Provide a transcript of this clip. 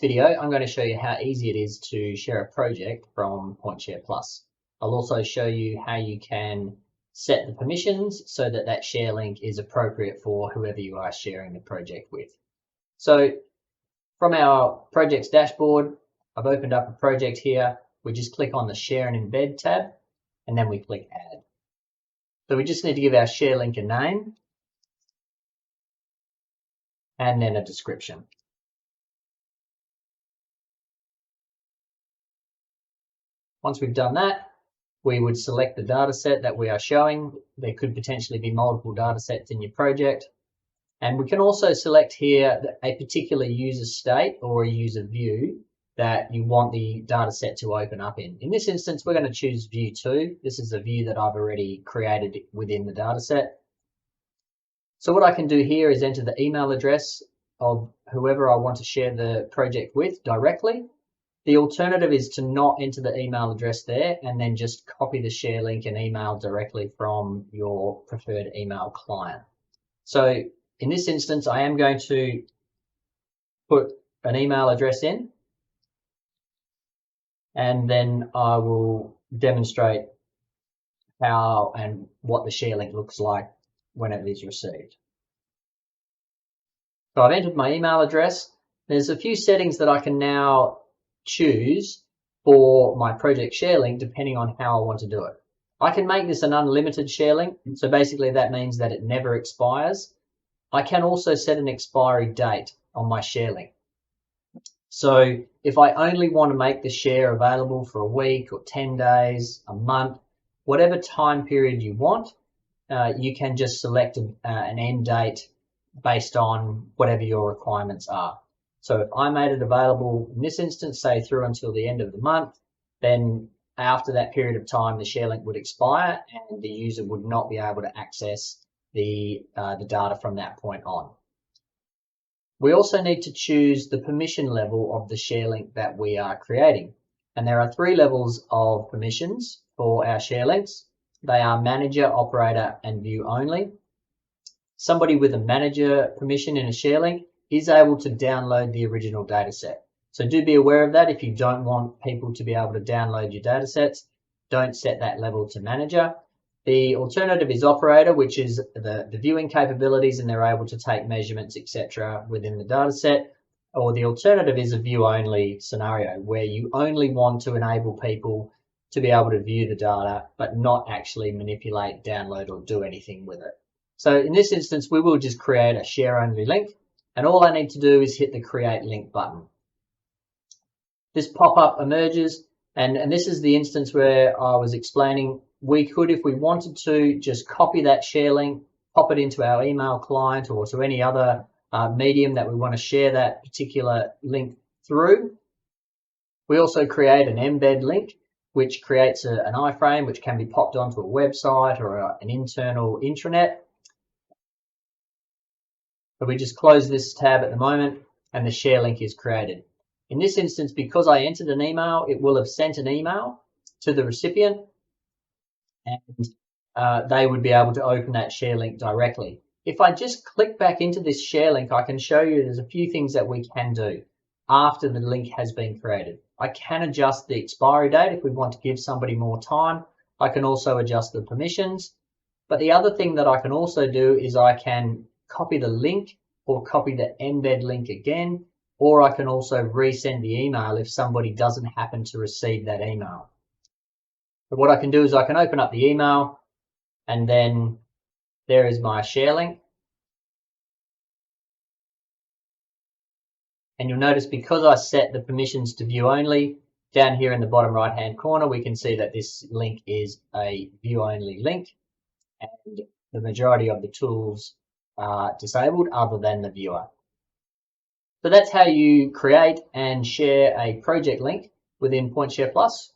video, I'm going to show you how easy it is to share a project from PointShare Plus. I'll also show you how you can set the permissions so that that share link is appropriate for whoever you are sharing the project with. So from our projects dashboard, I've opened up a project here. We just click on the Share and Embed tab, and then we click Add. So we just need to give our share link a name and then a description. Once we've done that, we would select the data set that we are showing. There could potentially be multiple data sets in your project. And we can also select here a particular user state or a user view that you want the data set to open up in. In this instance, we're going to choose view 2. This is a view that I've already created within the data set. So what I can do here is enter the email address of whoever I want to share the project with directly. The alternative is to not enter the email address there and then just copy the share link and email directly from your preferred email client. So in this instance, I am going to put an email address in, and then I will demonstrate how and what the share link looks like when it is received. So I've entered my email address. There's a few settings that I can now choose for my project share link depending on how I want to do it. I can make this an unlimited share link, so basically that means that it never expires. I can also set an expiry date on my share link. So if I only want to make the share available for a week or 10 days, a month, whatever time period you want, you can just select an end date based on whatever your requirements are. So if I made it available in this instance, say through until the end of the month, then after that period of time, the share link would expire and the user would not be able to access the data from that point on. We also need to choose the permission level of the share link that we are creating. And there are 3 levels of permissions for our share links. They are manager, operator, and view only. Somebody with a manager permission in a share link is able to download the original data set. So do be aware of that. If you don't want people to be able to download your data sets, don't set that level to manager. The alternative is operator, which is the viewing capabilities, and they're able to take measurements, etc. within the data set. Or the alternative is a view only scenario where you only want to enable people to be able to view the data, but not actually manipulate, download, or do anything with it. So in this instance, we will just create a share only link, and all I need to do is hit the create link button. This pop-up emerges, and this is the instance where I was explaining we could, if we wanted to, just copy that share link, pop it into our email client or to any other medium that we want to share that particular link through. We also create an embed link, which creates an iframe which can be popped onto a website or an internal intranet. So we just close this tab at the moment and the share link is created. In this instance, because I entered an email, it will have sent an email to the recipient, and they would be able to open that share link directly. If I just click back into this share link, I can show you there's a few things that we can do after the link has been created. I can adjust the expiry date if we want to give somebody more time. I can also adjust the permissions. But the other thing that I can also do is I can copy the link or copy the embed link again, or I can also resend the email if somebody doesn't happen to receive that email. But what I can do is I can open up the email, and then there is my share link. And you'll notice because I set the permissions to view only, down here in the bottom right hand corner, we can see that this link is a view only link, and the majority of the tools are disabled other than the viewer. So that's how you create and share a project link within PointShare Plus.